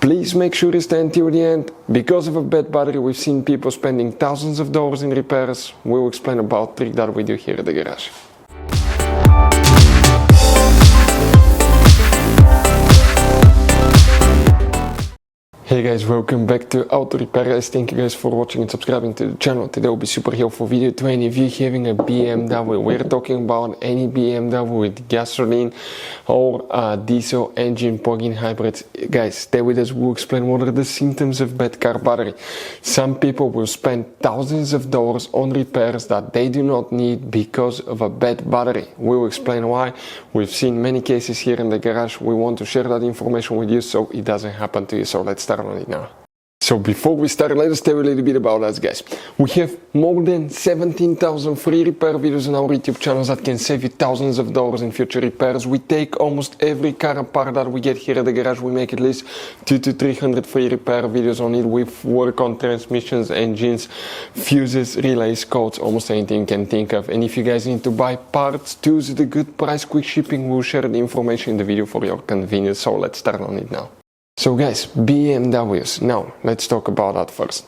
Please make sure you stay until the end. Because of a bad battery, we've seen people spending thousands of dollars in repairs. We'll explain about a trick that we do here at the garage. Hey guys, welcome back to Auto Repair Guys. Thank you guys for watching and subscribing to the channel. Today will be super helpful video to any of you having a BMW. We're talking about any BMW with gasoline or diesel engine plug-in hybrids. Guys, stay with us. We'll explain what are the symptoms of bad car battery. Some people will spend thousands of dollars on repairs that they do not need because of a bad battery. We'll explain why. We've seen many cases here in the garage. We want to share that information with you so it doesn't happen to you. So let's start on it now. So before we start, let us tell you a little bit about us, guys. We have more than 17,000 free repair videos on our YouTube channels that can save you thousands of dollars in future repairs. We take almost every car apart that we get here at the garage. We make at least 200 to 300 free repair videos on it. We work on transmissions, engines, fuses, relays, codes, almost anything you can think of. And if you guys need to buy parts, tools at a good price, quick shipping, we'll share the information in the video for your convenience. So let's start on it now. So guys, BMWs. Now, let's talk about that first.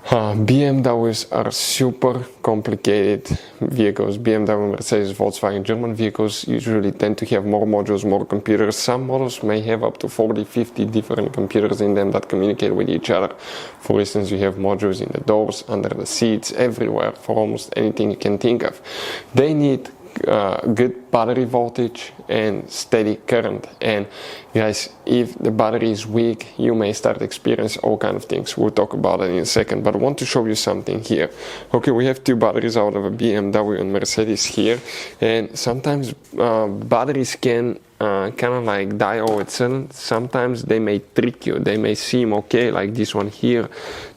BMWs are super complicated vehicles. BMW, Mercedes, Volkswagen, German vehicles usually tend to have more modules, more computers. Some models may have up to 40, 50 different computers in them that communicate with each other. For instance, you have modules in the doors, under the seats, everywhere, for almost anything you can think of. They need good battery voltage and steady current. And guys, if the battery is weak, you may start experiencing all kind of things. We'll talk about it in a second, but I want to show you something here. Okay, we have two batteries out of a BMW and Mercedes here, and sometimes batteries can kind of like die all of a sudden. Sometimes they may trick you. They may seem okay, like this one here.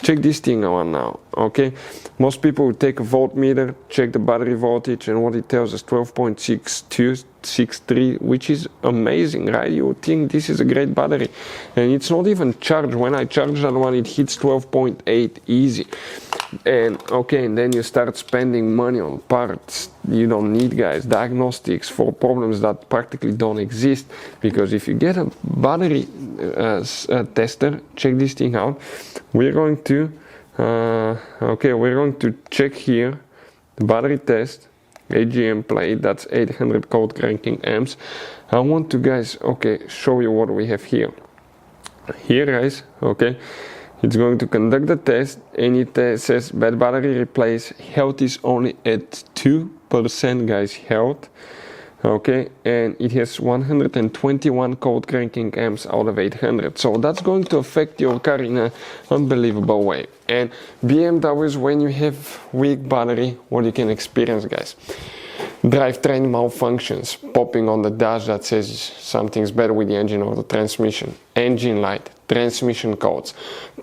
Check this thing out now. Okay, most people will take a voltmeter, check the battery voltage, and what it tells us 12.6263, which is amazing, right? You would think this is a great battery, and it's not even charged. When I charge that one, it hits 12.8 easy. And okay, and then you start spending money on parts you don't need, guys. Diagnostics for problems that practically don't exist, because if you get a battery tester, check this thing out. We're going to we're going to check here the battery test, AGM plate, that's 800 cold cranking amps. I want to, guys, show you what we have here. Here, guys, it's going to conduct the test, and it says bad battery replace. Health is only at 2%, guys, health. Okay, and it has 121 cold cranking amps out of 800. So that's going to affect your car in an unbelievable way. And BMWs, when you have weak battery, what you can experience, guys? Drivetrain malfunctions, popping on the dash that says something's bad with the engine or the transmission, engine light, transmission codes,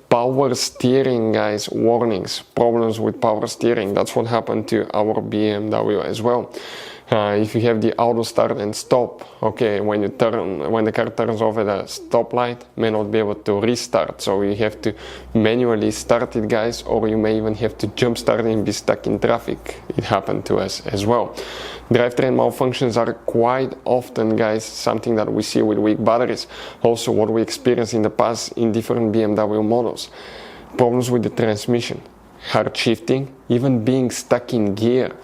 power steering, guys, warnings, problems with power steering. That's what happened to our BMW as well. If you have the auto start and stop, when the car turns off at a stoplight, may not be able to restart, so you have to manually start it, guys, or you may even have to jump start and be stuck in traffic. It happened to us as well. Drivetrain malfunctions are quite often, guys, something that we see with weak batteries. Also, what we experienced in the past in different BMW models. Problems with the transmission, hard shifting, even being stuck in gear.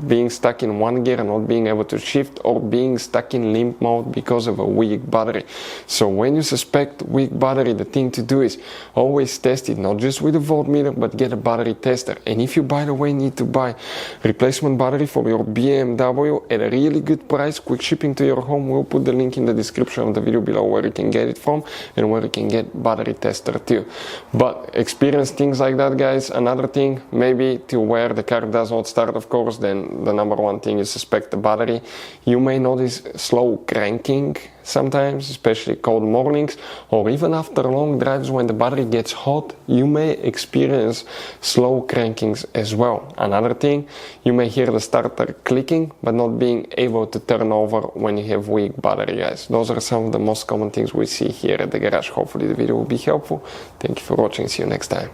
Being stuck in one gear and not being able to shift, or being stuck in limp mode because of a weak battery. So when you suspect weak battery, the thing to do is always test it, not just with a voltmeter, but get a battery tester. And if you, by the way, need to buy replacement battery for your BMW at a really good price, quick shipping to your home, we'll put the link in the description of the video below where you can get it from and where you can get battery tester too. But experience things like that, guys. Another thing, maybe to where the car does not start, of course, then the number one thing is suspect the battery. You may notice slow cranking sometimes, especially cold mornings, or even after long drives when the battery gets hot, you may experience slow crankings as well. Another thing, you may hear the starter clicking, but not being able to turn over when you have weak battery, guys. Those are some of the most common things we see here at the garage. Hopefully the video will be helpful. Thank you for watching. See you next time.